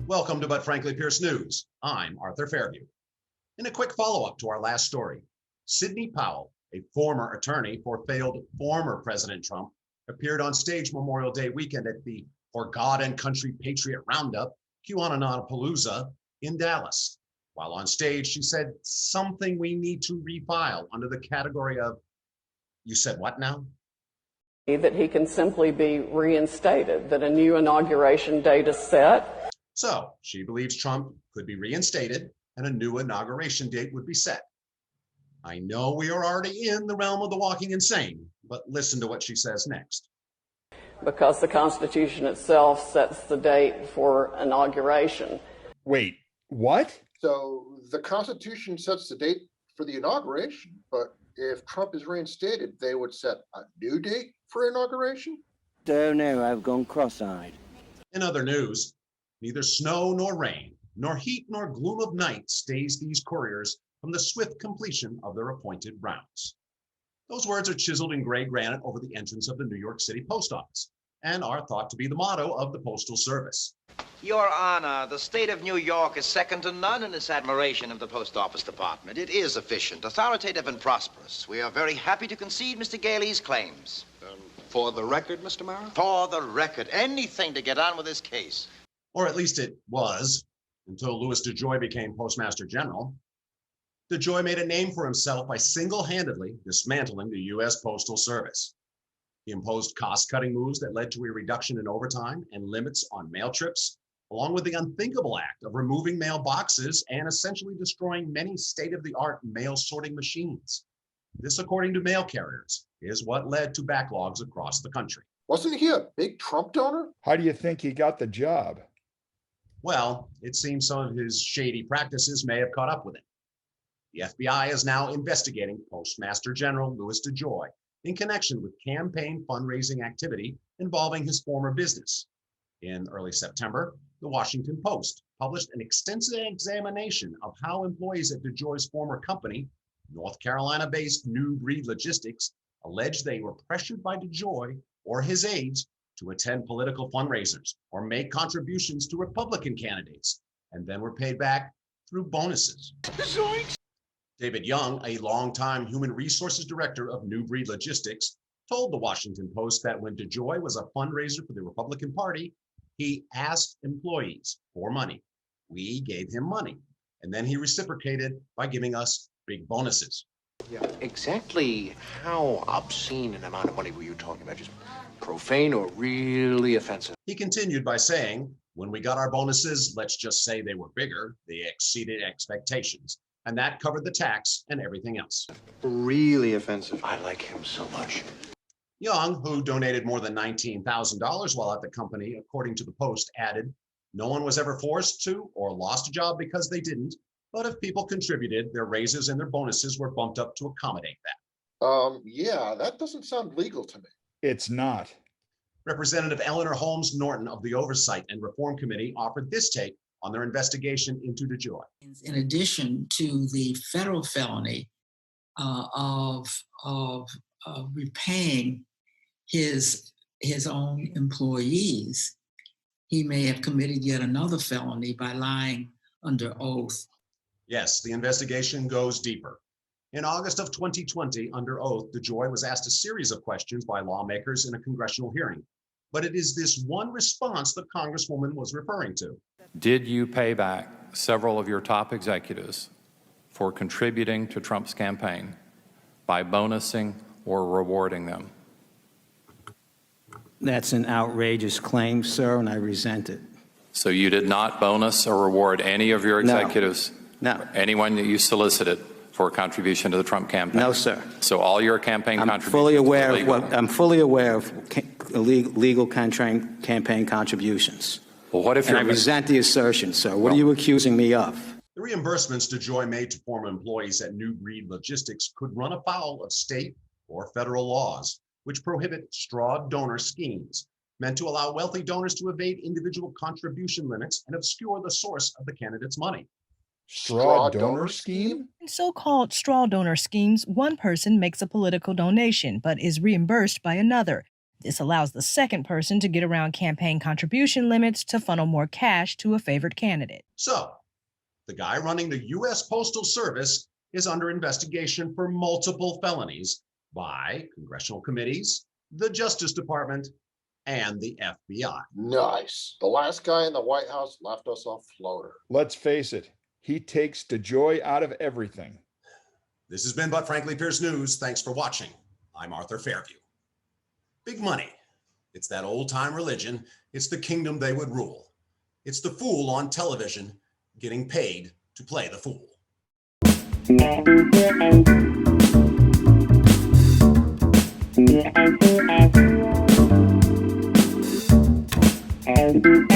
Welcome to But Frankly Pierce News. I'm Arthur Fairview. In a quick follow-up to our last story, Sidney Powell, a former attorney for failed former President Trump, appeared on stage Memorial Day weekend at the For God and Country Patriot Roundup, QAnonapalooza, in Dallas. While on stage, she said something we need to refile under the category of, you said what now? That he can simply be reinstated, that a new inauguration date is set. So she believes Trump could be reinstated and a new inauguration date would be set. I know we are already in the realm of the walking insane, but listen to what she says next. Because the Constitution itself sets the date for inauguration. Wait, what? So the Constitution sets the date for the inauguration, but if Trump is reinstated, they would set a new date for inauguration? Don't know, I've gone cross-eyed. In other news, neither snow nor rain, nor heat nor gloom of night stays these couriers from the swift completion of their appointed rounds. Those words are chiseled in gray granite over the entrance of the New York City Post Office and are thought to be the motto of the Postal Service. Your Honor, the state of New York is second to none in its admiration of the Post Office Department. It is efficient, authoritative, and prosperous. We are very happy to concede Mr. Galey's claims. For the record, Mr. Mara? For the record, anything to get on with this case. Or at least it was, until Louis Dejoy became Postmaster General. Dejoy made a name for himself by single-handedly dismantling the U.S. Postal Service. He imposed cost-cutting moves that led to a reduction in overtime and limits on mail trips, along with the unthinkable act of removing mail boxes and essentially destroying many state-of-the-art mail sorting machines. This, according to mail carriers, is what led to backlogs across the country. Wasn't he a big Trump donor? How do you think he got the job? Well, it seems some of his shady practices may have caught up with him. The FBI is now investigating Postmaster General Louis Dejoy in connection with campaign fundraising activity involving his former business. In early September, the Washington Post published an extensive examination of how employees at Dejoy's former company, North Carolina-based New Breed Logistics, alleged they were pressured by Dejoy or his aides to attend political fundraisers or make contributions to Republican candidates, and then were paid back through bonuses. David Young, a longtime human resources director of New Breed Logistics, told the Washington Post that when Dejoy was a fundraiser for the Republican Party, he asked employees for money. We gave him money, and then he reciprocated by giving us big bonuses. Yeah, exactly how obscene an amount of money were you talking about? Just profane or really offensive? He continued by saying, when we got our bonuses, let's just say they were bigger, they exceeded expectations. And that covered the tax and everything else. Really offensive. I like him so much. Young, who donated more than $19,000 while at the company, according to the Post, added, no one was ever forced to or lost a job because they didn't, but if people contributed, their raises and their bonuses were bumped up to accommodate that. Yeah, that doesn't sound legal to me. It's not. Representative Eleanor Holmes Norton of the Oversight and Reform Committee offered this take on their investigation into Dejoy. In addition to the federal felony of repaying his own employees, he may have committed yet another felony by lying under oath. Yes, the investigation goes deeper. In August of 2020, under oath, Dejoy was asked a series of questions by lawmakers in a congressional hearing. But it is this one response the Congresswoman was referring to. Did you pay back several of your top executives for contributing to Trump's campaign by bonusing or rewarding them? That's an outrageous claim, sir, and I resent it. So you did not bonus or reward any of your executives? No. Anyone that you solicited for a contribution to the Trump campaign? No, sir. So all your campaign contributions I'm fully aware of legal campaign contributions. Well, what if and I resent the assertion, sir. What are you accusing me of? The reimbursements Dejoy made to former employees at New Breed Logistics could run afoul of state or federal laws, which prohibit straw donor schemes meant to allow wealthy donors to evade individual contribution limits and obscure the source of the candidate's money. Straw donor scheme? In so-called straw donor schemes, one person makes a political donation but is reimbursed by another. This allows the second person to get around campaign contribution limits to funnel more cash to a favored candidate. So, the guy running the U.S. Postal Service is under investigation for multiple felonies by congressional committees, the Justice Department, and the FBI. Nice. The last guy in the White House left us a floater. Let's face it, he takes DeJoy out of everything. This has been But Frankly Pierce News. Thanks for watching. I'm Arthur Fairview. Big money. It's that old-time religion. It's the kingdom they would rule. It's the fool on television getting paid to play the fool. And